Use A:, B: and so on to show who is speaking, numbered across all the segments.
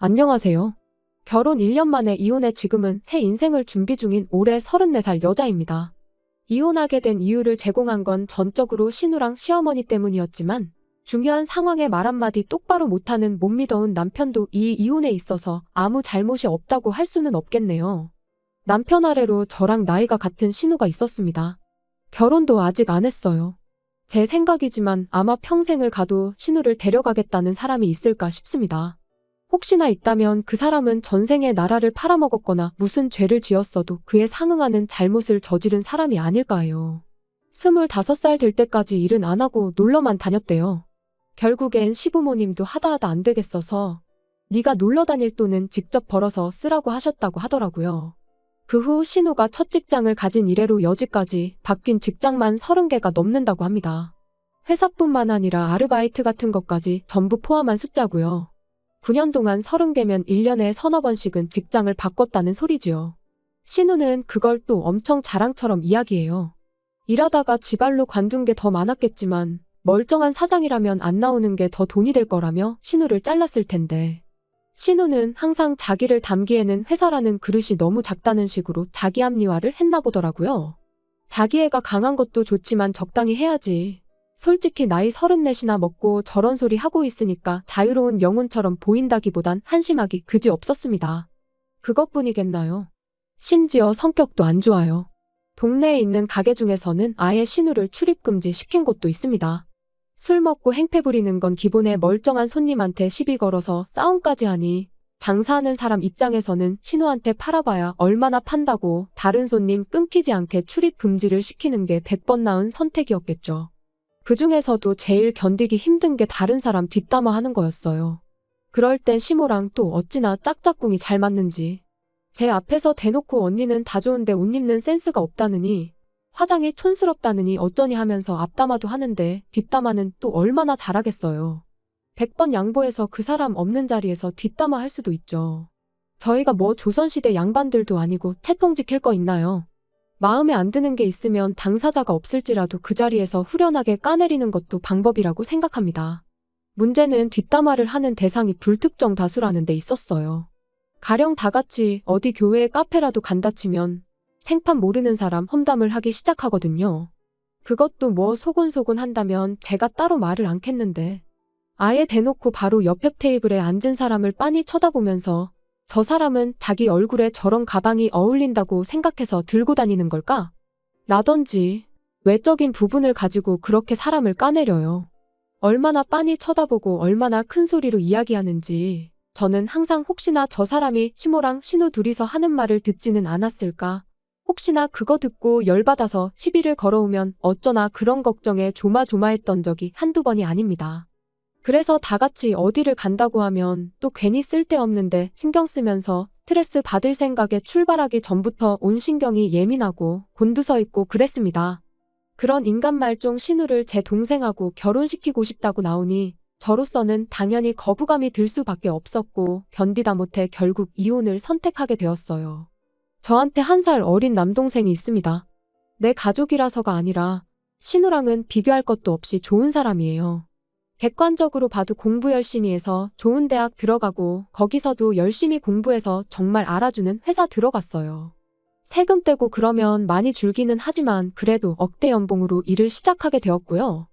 A: 안녕하세요. 결혼 1년 만에 이혼해 지금은 새 인생을 준비 중인 올해 34살 여자입니다. 이혼하게 된 이유를 제공한 건 전적으로 신우랑 시어머니 때문이었지만 중요한 상황에 말 한마디 똑바로 못하는 못 믿어온 남편도 이 이혼에 있어서 아무 잘못이 없다고 할 수는 없겠네요. 남편 아래로 저랑 나이가 같은 신우가 있었습니다. 결혼도 아직 안 했어요. 제 생각이지만 아마 평생을 가도 신우를 데려가겠다는 사람이 있을까 싶습니다. 혹시나 있다면 그 사람은 전생에 나라를 팔아먹었거나 무슨 죄를 지었어도 그에 상응하는 잘못을 저지른 사람이 아닐까 해요. 25살 될 때까지 일은 안 하고 놀러만 다녔대요. 결국엔 시부모님도 하다 안 되겠어서 네가 놀러 다닐 돈은 직접 벌어서 쓰라고 하셨다고 하더라고요. 그 후 신우가 첫 직장을 가진 이래로 여지까지 바뀐 직장만 30개가 넘는다고 합니다. 회사뿐만 아니라 아르바이트 같은 것까지 전부 포함한 숫자고요. 9년 동안 30개면 1년에 서너 번씩은 직장을 바꿨다는 소리지요. 신우는 그걸 또 엄청 자랑처럼 이야기해요. 일하다가 지발로 관둔 게 더 많았겠지만 멀쩡한 사장이라면 안 나오는 게 더 돈이 될 거라며 신우를 잘랐을 텐데. 신우는 항상 자기를 담기에는 회사라는 그릇이 너무 작다는 식으로 자기 합리화를 했나 보더라고요. 자기애가 강한 것도 좋지만 적당히 해야지. 솔직히 나이 34이나 먹고 저런 소리 하고 있으니까 자유로운 영혼처럼 보인다기보단 한심하기 그지 없었습니다. 그것뿐이겠나요? 심지어 성격도 안 좋아요. 동네에 있는 가게 중에서는 아예 신우를 출입금지 시킨 곳도 있습니다. 술 먹고 행패 부리는 건 기본에 멀쩡한 손님한테 시비 걸어서 싸움까지 하니 장사하는 사람 입장에서는 신우한테 팔아봐야 얼마나 판다고 다른 손님 끊기지 않게 출입금지를 시키는 게 100번 나은 선택이었겠죠. 그 중에서도 제일 견디기 힘든 게 다른 사람 뒷담화 하는 거였어요. 그럴 땐 시모랑 또 어찌나 짝짝꿍이 잘 맞는지. 제 앞에서 대놓고 언니는 다 좋은데 옷 입는 센스가 없다느니, 화장이 촌스럽다느니 어쩌니 하면서 앞담화도 하는데 뒷담화는 또 얼마나 잘하겠어요. 100번 양보해서 그 사람 없는 자리에서 뒷담화 할 수도 있죠. 저희가 뭐 조선시대 양반들도 아니고 채통 지킬 거 있나요? 마음에 안 드는 게 있으면 당사자가 없을지라도 그 자리에서 후련하게 까내리는 것도 방법이라고 생각합니다. 문제는 뒷담화를 하는 대상이 불특정 다수라는 데 있었어요. 가령 다 같이 어디 교회에 카페라도 간다 치면 생판 모르는 사람 험담을 하기 시작하거든요. 그것도 뭐 소곤소곤 한다면 제가 따로 말을 않겠는데 아예 대놓고 바로 옆 테이블에 앉은 사람을 빤히 쳐다보면서 저 사람은 자기 얼굴에 저런 가방이 어울린다고 생각해서 들고 다니는 걸까? 라던지 외적인 부분을 가지고 그렇게 사람을 까내려요. 얼마나 빤히 쳐다보고 얼마나 큰 소리로 이야기하는지 저는 항상 혹시나 저 사람이 시모랑 신우 둘이서 하는 말을 듣지는 않았을까? 혹시나 그거 듣고 열받아서 시비를 걸어오면 어쩌나 그런 걱정에 조마조마했던 적이 한두 번이 아닙니다. 그래서 다 같이 어디를 간다고 하면 또 괜히 쓸데없는데 신경 쓰면서 스트레스 받을 생각에 출발하기 전부터 온 신경이 예민하고 곤두서 있고 그랬습니다. 그런 인간 말종 신우를 제 동생하고 결혼시키고 싶다고 나오니 저로서는 당연히 거부감이 들 수밖에 없었고 견디다 못해 결국 이혼을 선택하게 되었어요. 저한테 1살 어린 남동생이 있습니다. 내 가족이라서가 아니라 신우랑은 비교할 것도 없이 좋은 사람이에요. 객관적으로 봐도 공부 열심히 해서 좋은 대학 들어가고 거기서도 열심히 공부해서 정말 알아주는 회사 들어갔어요. 세금 떼고 그러면 많이 줄기는 하지만 그래도 억대 연봉으로 일을 시작하게 되었고요.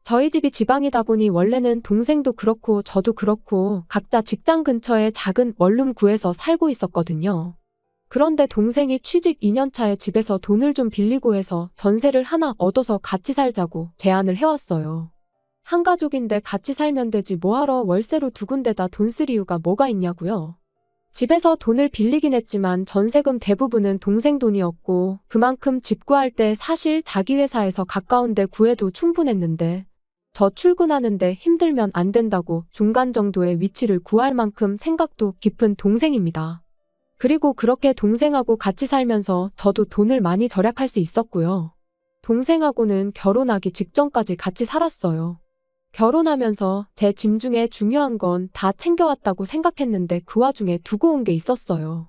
A: 저희 집이 지방이다 보니 원래는 동생도 그렇고 저도 그렇고 각자 직장 근처에 작은 원룸 구해서 살고 있었거든요. 그런데 동생이 취직 2년 차에 집에서 돈을 좀 빌리고 해서 전세를 하나 얻어서 같이 살자고 제안을 해왔어요. 한 가족인데 같이 살면 되지 뭐하러 월세로 두 군데다 돈 쓸 이유가 뭐가 있냐고요. 집에서 돈을 빌리긴 했지만 전세금 대부분은 동생 돈이었고 그만큼 집 구할 때 사실 자기 회사에서 가까운 데 구해도 충분했는데 저 출근하는데 힘들면 안 된다고 중간 정도의 위치를 구할 만큼 생각도 깊은 동생입니다. 그리고 그렇게 동생하고 같이 살면서 저도 돈을 많이 절약할 수 있었고요. 동생하고는 결혼하기 직전까지 같이 살았어요. 결혼하면서 제 짐 중에 중요한 건 다 챙겨왔다고 생각했는데 그 와중에 두고 온 게 있었어요.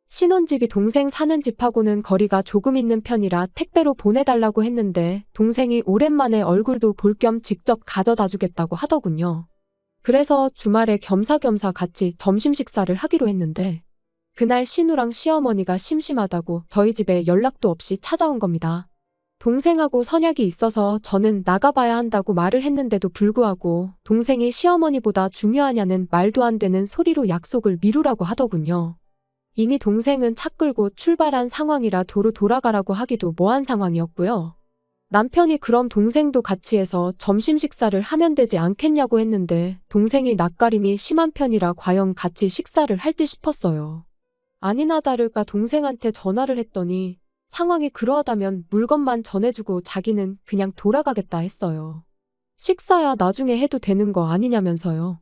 A: 신혼집이 동생 사는 집하고는 거리가 조금 있는 편이라 택배로 보내달라고 했는데 동생이 오랜만에 얼굴도 볼 겸 직접 가져다 주겠다고 하더군요. 그래서 주말에 겸사겸사 같이 점심 식사를 하기로 했는데 그날 신우랑 시어머니가 심심하다고 저희 집에 연락도 없이 찾아온 겁니다. 동생하고 선약이 있어서 저는 나가봐야 한다고 말을 했는데도 불구하고 동생이 시어머니보다 중요하냐는 말도 안 되는 소리로 약속을 미루라고 하더군요. 이미 동생은 차 끌고 출발한 상황이라 도로 돌아가라고 하기도 뭐한 상황이었고요. 남편이 그럼 동생도 같이 해서 점심 식사를 하면 되지 않겠냐고 했는데 동생이 낯가림이 심한 편이라 과연 같이 식사를 할지 싶었어요. 아니나 다를까 동생한테 전화를 했더니 상황이 그러하다면 물건만 전해주고 자기는 그냥 돌아가겠다 했어요. 식사야 나중에 해도 되는 거 아니냐면서요.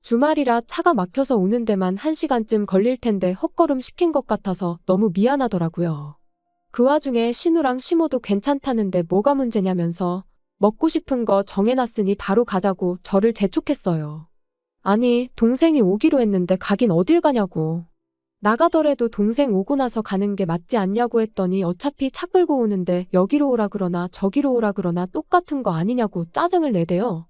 A: 주말이라 차가 막혀서 오는 데만 1시간쯤 걸릴 텐데 헛걸음 시킨 것 같아서 너무 미안하더라고요. 그 와중에 신우랑 시모도 괜찮다는데 뭐가 문제냐면서 먹고 싶은 거 정해놨으니 바로 가자고 저를 재촉했어요. 아니, 동생이 오기로 했는데 가긴 어딜 가냐고. 나가더라도 동생 오고 나서 가는 게 맞지 않냐고 했더니 어차피 차 끌고 오는데 여기로 오라 그러나 저기로 오라 그러나 똑같은 거 아니냐고 짜증을 내대요.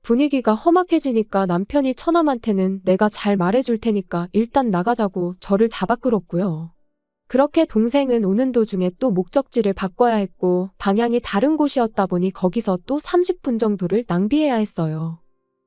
A: 분위기가 험악해지니까 남편이 처남한테는 내가 잘 말해줄 테니까 일단 나가자고 저를 잡아 끌었고요. 그렇게 동생은 오는 도중에 또 목적지를 바꿔야 했고 방향이 다른 곳이었다 보니 거기서 또 30분 정도를 낭비해야 했어요.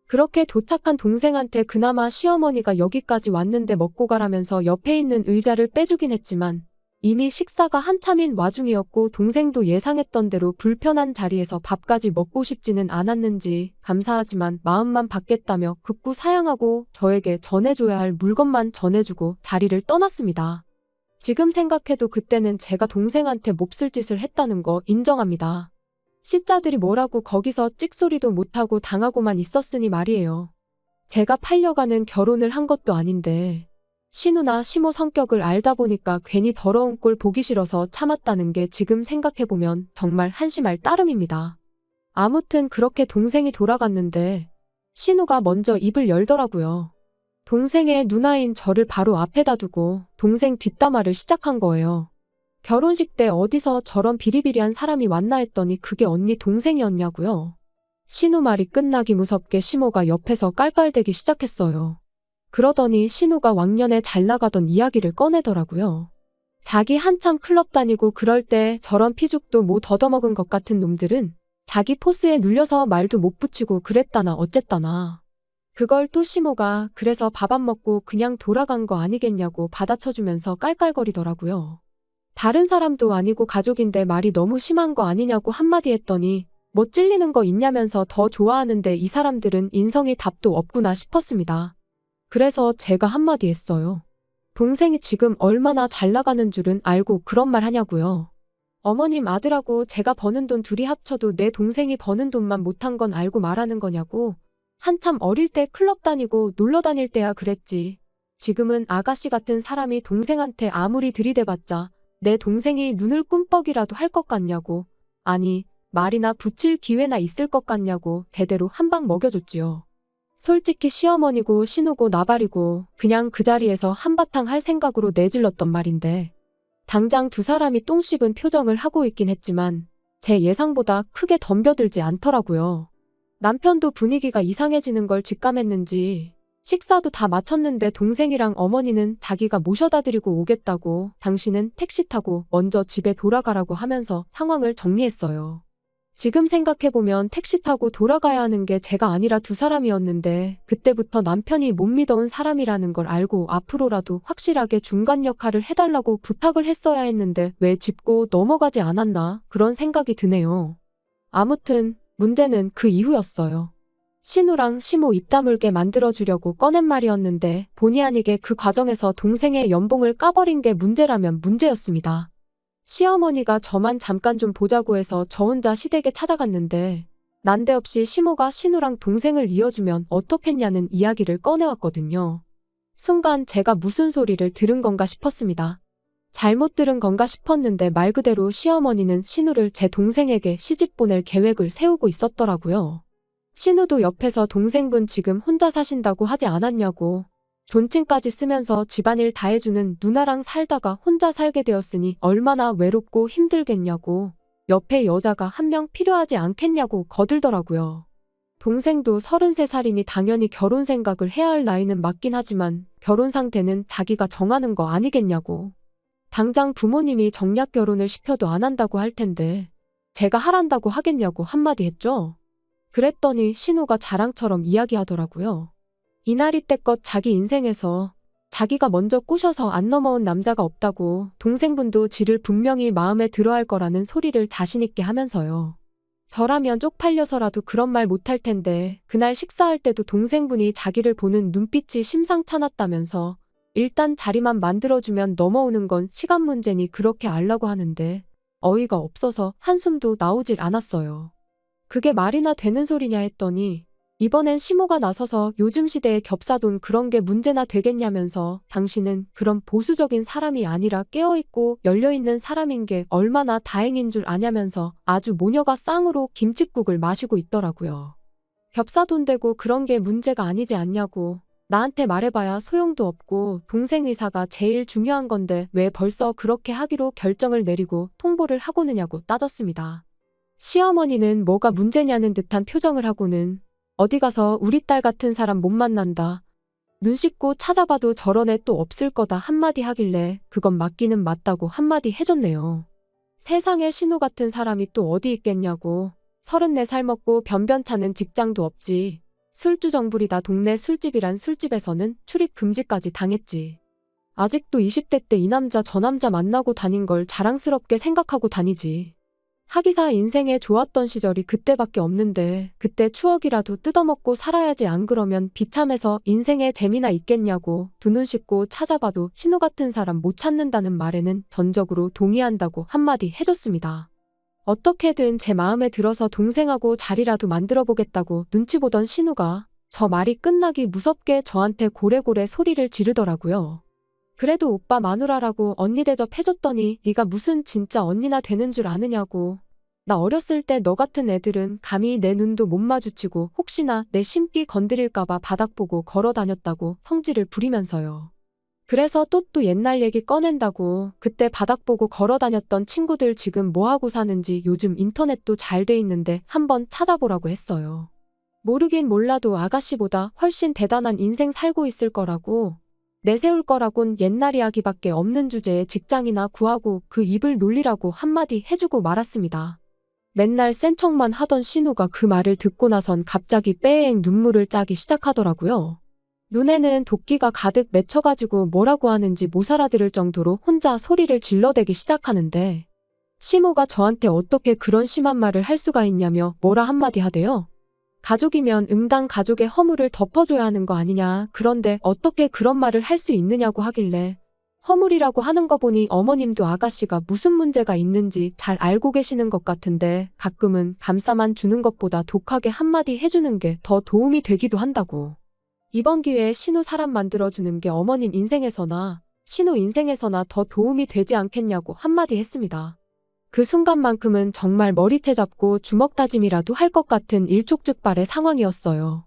A: 그렇게 도착한 동생한테 그나마 시어머니가 여기까지 왔는데 먹고 가라면서 옆에 있는 의자를 빼주긴 했지만 이미 식사가 한참인 와중이었고 동생도 예상했던 대로 불편한 자리에서 밥까지 먹고 싶지는 않았는지 감사하지만 마음만 받겠다며 극구 사양하고 저에게 전해줘야 할 물건만 전해주고 자리를 떠났습니다. 지금 생각해도 그때는 제가 동생한테 몹쓸 짓을 했다는 거 인정합니다. 시자들이 뭐라고 거기서 찍소리도 못하고 당하고만 있었으니 말이에요. 제가 팔려가는 결혼을 한 것도 아닌데 신우나 시모 성격을 알다 보니까 괜히 더러운 꼴 보기 싫어서 참았다는 게 지금 생각해보면 정말 한심할 따름입니다. 아무튼 그렇게 동생이 돌아갔는데 신우가 먼저 입을 열더라고요. 동생의 누나인 저를 바로 앞에다 두고 동생 뒷담화를 시작한 거예요. 결혼식 때 어디서 저런 비리비리한 사람이 왔나 했더니 그게 언니 동생이었냐고요. 신우 말이 끝나기 무섭게 시모가 옆에서 깔깔대기 시작했어요. 그러더니 신우가 왕년에 잘 나가던 이야기를 꺼내더라고요. 자기 한참 클럽 다니고 그럴 때 저런 피죽도 못 얻어먹은 것 같은 놈들은 자기 포스에 눌려서 말도 못 붙이고 그랬다나 어쨌다나. 그걸 또 시모가 그래서 밥 안 먹고 그냥 돌아간 거 아니겠냐고 받아쳐주면서 깔깔거리더라고요. 다른 사람도 아니고 가족인데 말이 너무 심한 거 아니냐고 한마디 했더니 뭐 찔리는 거 있냐면서 더 좋아하는데 이 사람들은 인성이 답도 없구나 싶었습니다. 그래서 제가 한마디 했어요. 동생이 지금 얼마나 잘 나가는 줄은 알고 그런 말 하냐고요. 어머님 아들하고 제가 버는 돈 둘이 합쳐도 내 동생이 버는 돈만 못한 건 알고 말하는 거냐고. 한참 어릴 때 클럽 다니고 놀러 다닐 때야 그랬지. 지금은 아가씨 같은 사람이 동생한테 아무리 들이대봤자 내 동생이 눈을 꿈뻑이라도 할 것 같냐고. 아니, 말이나 붙일 기회나 있을 것 같냐고 대대로 한 방 먹여줬지요. 솔직히 시어머니고 신우고 나발이고 그냥 그 자리에서 한바탕 할 생각으로 내질렀던 말인데 당장 두 사람이 똥 씹은 표정을 하고 있긴 했지만 제 예상보다 크게 덤벼들지 않더라고요. 남편도 분위기가 이상해지는 걸 직감했는지 식사도 다 마쳤는데 동생이랑 어머니는 자기가 모셔다 드리고 오겠다고 당신은 택시 타고 먼저 집에 돌아가라고 하면서 상황을 정리했어요. 지금 생각해보면 택시 타고 돌아가야 하는 게 제가 아니라 두 사람이었는데 그때부터 남편이 못 믿어온 사람이라는 걸 알고 앞으로라도 확실하게 중간 역할을 해달라고 부탁을 했어야 했는데 왜 짚고 넘어가지 않았나 그런 생각이 드네요. 아무튼 문제는 그 이후였어요. 신우랑 시모 입 다물게 만들어주려고 꺼낸 말이었는데 본의 아니게 그 과정에서 동생의 연봉을 까버린 게 문제라면 문제였습니다. 시어머니가 저만 잠깐 좀 보자고 해서 저 혼자 시댁에 찾아갔는데 난데없이 시모가 신우랑 동생을 이어주면 어떻겠냐는 이야기를 꺼내왔거든요. 순간 제가 무슨 소리를 들은 건가 싶었습니다. 잘못 들은 건가 싶었는데 말 그대로 시어머니는 신우를 제 동생에게 시집 보낼 계획을 세우고 있었더라고요. 신우도 옆에서 동생분 지금 혼자 사신다고 하지 않았냐고. 존칭까지 쓰면서 집안일 다 해주는 누나랑 살다가 혼자 살게 되었으니 얼마나 외롭고 힘들겠냐고. 옆에 여자가 한 명 필요하지 않겠냐고 거들더라고요. 동생도 33살이니 당연히 결혼 생각을 해야 할 나이는 맞긴 하지만 결혼 상태는 자기가 정하는 거 아니겠냐고. 당장 부모님이 정략 결혼을 시켜도 안 한다고 할 텐데 제가 하란다고 하겠냐고 한마디 했죠. 그랬더니 신우가 자랑처럼 이야기하더라고요. 이날 이때껏 자기 인생에서 자기가 먼저 꼬셔서 안 넘어온 남자가 없다고 동생분도 지를 분명히 마음에 들어할 거라는 소리를 자신있게 하면서요. 저라면 쪽팔려서라도 그런 말 못할 텐데 그날 식사할 때도 동생분이 자기를 보는 눈빛이 심상찮았다면서 일단 자리만 만들어주면 넘어오는 건 시간 문제니 그렇게 알라고 하는데 어이가 없어서 한숨도 나오질 않았어요. 그게 말이나 되는 소리냐 했더니 이번엔 시모가 나서서 요즘 시대에 겹사돈 그런 게 문제나 되겠냐면서 당신은 그런 보수적인 사람이 아니라 깨어있고 열려있는 사람인 게 얼마나 다행인 줄 아냐면서 아주 모녀가 쌍으로 김칫국을 마시고 있더라고요. 겹사돈 되고 그런 게 문제가 아니지 않냐고. 나한테 말해봐야 소용도 없고 동생 의사가 제일 중요한 건데 왜 벌써 그렇게 하기로 결정을 내리고 통보를 하고느냐고 따졌습니다. 시어머니는 뭐가 문제냐는 듯한 표정을 하고는 어디 가서 우리 딸 같은 사람 못 만난다. 눈 씻고 찾아봐도 저런 애 또 없을 거다 한마디 하길래 그건 맞기는 맞다고 한마디 해줬네요. 세상에 신우 같은 사람이 또 어디 있겠냐고. 34살 먹고 변변찮은 직장도 없지. 술주정부리다 동네 술집이란 술집에서는 출입 금지까지 당했지. 아직도 20대 때 이 남자 저 남자 만나고 다닌 걸 자랑스럽게 생각하고 다니지. 하기사 인생에 좋았던 시절이 그때밖에 없는데 그때 추억이라도 뜯어먹고 살아야지 안 그러면 비참해서 인생에 재미나 있겠냐고. 두 눈 씻고 찾아봐도 신우 같은 사람 못 찾는다는 말에는 전적으로 동의한다고 한마디 해줬습니다. 어떻게든 제 마음에 들어서 동생하고 자리라도 만들어 보겠다고 눈치 보던 신우가 저 말이 끝나기 무섭게 저한테 고래고래 소리를 지르더라고요. 그래도 오빠 마누라라고 언니 대접해줬더니 네가 무슨 진짜 언니나 되는 줄 아느냐고. 나 어렸을 때 너 같은 애들은 감히 내 눈도 못 마주치고 혹시나 내 심기 건드릴까봐 바닥 보고 걸어 다녔다고 성질을 부리면서요. 그래서 또 옛날 얘기 꺼낸다고. 그때 바닥 보고 걸어 다녔던 친구들 지금 뭐하고 사는지 요즘 인터넷도 잘 돼 있는데 한번 찾아보라고 했어요. 모르긴 몰라도 아가씨보다 훨씬 대단한 인생 살고 있을 거라고. 내세울 거라곤 옛날 이야기밖에 없는 주제에 직장이나 구하고 그 입을 놀리라고 한마디 해주고 말았습니다. 맨날 센 척만 하던 신우가 그 말을 듣고 나선 갑자기 빼엥 눈물을 짜기 시작하더라고요. 눈에는 도끼가 가득 맺혀가지고 뭐라고 하는지 못 알아들을 정도로 혼자 소리를 질러대기 시작하는데 시모가 저한테 어떻게 그런 심한 말을 할 수가 있냐며 뭐라 한마디 하대요. 가족이면 응당 가족의 허물을 덮어줘야 하는 거 아니냐. 그런데 어떻게 그런 말을 할 수 있느냐고 하길래 허물이라고 하는 거 보니 어머님도 아가씨가 무슨 문제가 있는지 잘 알고 계시는 것 같은데 가끔은 감싸만 주는 것보다 독하게 한마디 해주는 게 더 도움이 되기도 한다고. 이번 기회에 신우 사람 만들어주는 게 어머님 인생에서나 신우 인생에서나 더 도움이 되지 않겠냐고 한마디 했습니다. 그 순간만큼은 정말 머리채 잡고 주먹 다짐이라도 할 것 같은 일촉즉발의 상황이었어요.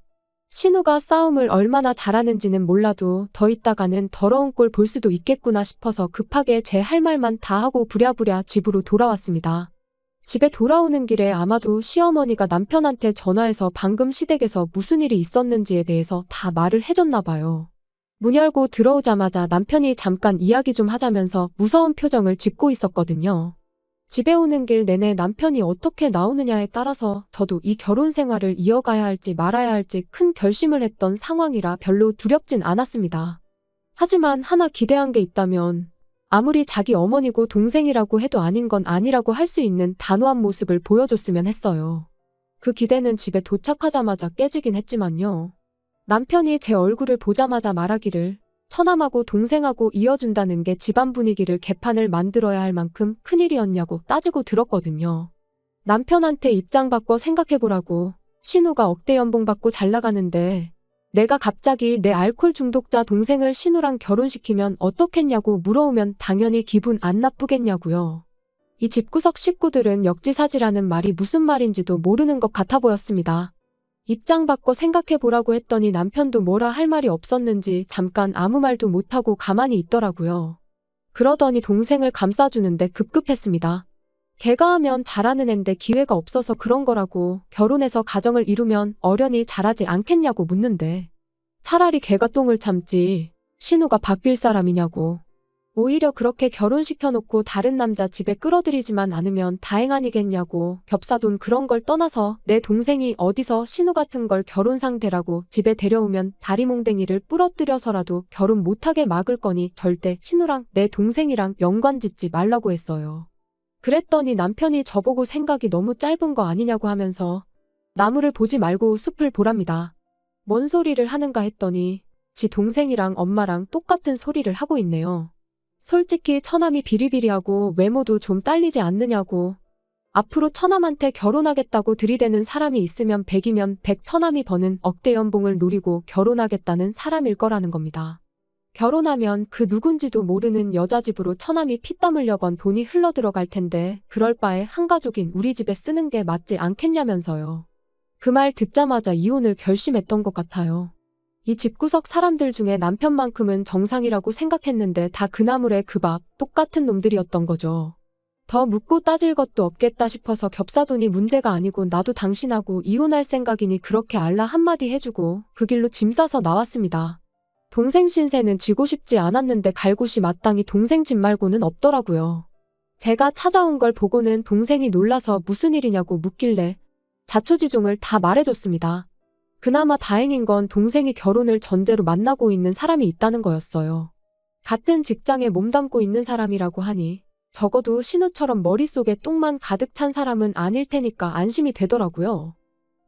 A: 신우가 싸움을 얼마나 잘하는지는 몰라도 더 있다가는 더러운 꼴 볼 수도 있겠구나 싶어서 급하게 제 할 말만 다 하고 부랴부랴 집으로 돌아왔습니다. 집에 돌아오는 길에 아마도 시어머니가 남편한테 전화해서 방금 시댁에서 무슨 일이 있었는지에 대해서 다 말을 해줬나 봐요. 문 열고 들어오자마자 남편이 잠깐 이야기 좀 하자면서 무서운 표정을 짓고 있었거든요. 집에 오는 길 내내 남편이 어떻게 나오느냐에 따라서 저도 이 결혼 생활을 이어가야 할지 말아야 할지 큰 결심을 했던 상황이라 별로 두렵진 않았습니다. 하지만 하나 기대한 게 있다면 아무리 자기 어머니고 동생이라고 해도 아닌 건 아니라고 할 수 있는 단호한 모습을 보여줬으면 했어요. 그 기대는 집에 도착하자마자 깨지긴 했지만요. 남편이 제 얼굴을 보자마자 말하기를 처남하고 동생하고 이어준다는 게 집안 분위기를 개판을 만들어야 할 만큼 큰일이었냐고 따지고 들었거든요. 남편한테 입장 바꿔 생각해보라고. 신우가 억대 연봉 받고 잘 나가는데 내가 갑자기 내 알코올 중독자 동생을 신우랑 결혼시키면 어떻겠냐고 물어오면 당연히 기분 안 나쁘겠냐고요. 이 집구석 식구들은 역지사지라는 말이 무슨 말인지도 모르는 것 같아 보였습니다. 입장 바꿔 생각해보라고 했더니 남편도 뭐라 할 말이 없었는지 잠깐 아무 말도 못하고 가만히 있더라고요. 그러더니 동생을 감싸주는데 급급했습니다. 걔가 하면 잘하는 앤데 기회가 없어서 그런 거라고. 결혼해서 가정을 이루면 어련히 잘하지 않겠냐고 묻는데 차라리 걔가 똥을 참지 신우가 바뀔 사람이냐고. 오히려 그렇게 결혼시켜놓고 다른 남자 집에 끌어들이지만 않으면 다행 아니겠냐고. 겹사돈 그런 걸 떠나서 내 동생이 어디서 신우 같은 걸 결혼 상대라고 집에 데려오면 다리몽댕이를 부러뜨려서라도 결혼 못하게 막을 거니 절대 신우랑 내 동생이랑 연관짓지 말라고 했어요. 그랬더니 남편이 저보고 생각이 너무 짧은 거 아니냐고 하면서 나무를 보지 말고 숲을 보랍니다. 뭔 소리를 하는가 했더니 지 동생이랑 엄마랑 똑같은 소리를 하고 있네요. 솔직히 처남이 비리비리하고 외모도 좀 딸리지 않느냐고. 앞으로 처남한테 결혼하겠다고 들이대는 사람이 있으면 100이면 100 처남이 버는 억대 연봉을 노리고 결혼하겠다는 사람일 거라는 겁니다. 결혼하면 그 누군지도 모르는 여자 집으로 처남이 피땀 흘려 번 돈이 흘러 들어갈 텐데 그럴 바에 한 가족인 우리 집에 쓰는 게 맞지 않겠냐면서요. 그 말 듣자마자 이혼을 결심했던 것 같아요. 이 집구석 사람들 중에 남편만큼은 정상이라고 생각했는데 다 그 나물에 그 밥, 똑같은 놈들이었던 거죠. 더 묻고 따질 것도 없겠다 싶어서 겹사돈이 문제가 아니고 나도 당신하고 이혼할 생각이니 그렇게 알라 한마디 해주고 그 길로 짐 싸서 나왔습니다. 동생 신세는 지고 싶지 않았는데 갈 곳이 마땅히 동생 집 말고는 없더라고요. 제가 찾아온 걸 보고는 동생이 놀라서 무슨 일이냐고 묻길래 자초지종을 다 말해줬습니다. 그나마 다행인 건 동생이 결혼을 전제로 만나고 있는 사람이 있다는 거였어요. 같은 직장에 몸담고 있는 사람이라고 하니 적어도 신우처럼 머릿속에 똥만 가득 찬 사람은 아닐 테니까 안심이 되더라고요.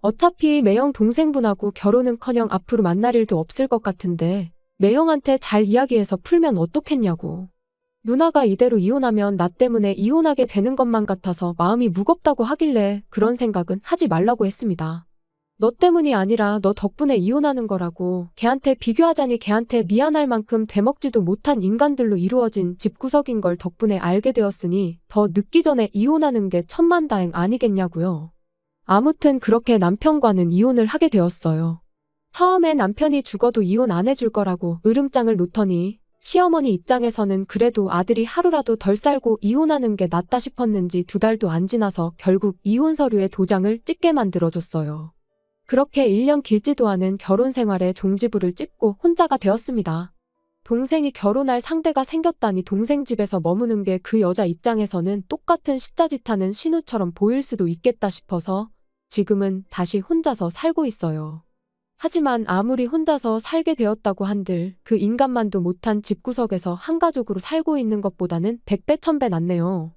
A: 어차피 매형 동생분하고 결혼은커녕 앞으로 만날 일도 없을 것 같은데 매형한테 잘 이야기해서 풀면 어떻겠냐고. 누나가 이대로 이혼하면 나 때문에 이혼하게 되는 것만 같아서 마음이 무겁다고 하길래 그런 생각은 하지 말라고 했습니다. 너 때문이 아니라 너 덕분에 이혼하는 거라고. 걔한테 비교하자니 걔한테 미안할 만큼 되먹지도 못한 인간들로 이루어진 집구석인 걸 덕분에 알게 되었으니 더 늦기 전에 이혼하는 게 천만다행 아니겠냐고요. 아무튼 그렇게 남편과는 이혼을 하게 되었어요. 처음에 남편이 죽어도 이혼 안 해줄 거라고 으름장을 놓더니 시어머니 입장에서는 그래도 아들이 하루라도 덜 살고 이혼하는 게 낫다 싶었는지 2달도 안 지나서 결국 이혼 서류에 도장을 찍게 만들어줬어요. 그렇게 1년 길지도 않은 결혼 생활에 종지부를 찍고 혼자가 되었습니다. 동생이 결혼할 상대가 생겼다니 동생 집에서 머무는 게 그 여자 입장에서는 똑같은 시짜짓하는 신우처럼 보일 수도 있겠다 싶어서 지금은 다시 혼자서 살고 있어요. 하지만 아무리 혼자서 살게 되었다고 한들 그 인간만도 못한 집구석에서 한 가족으로 살고 있는 것보다는 100배 1000배 낫네요.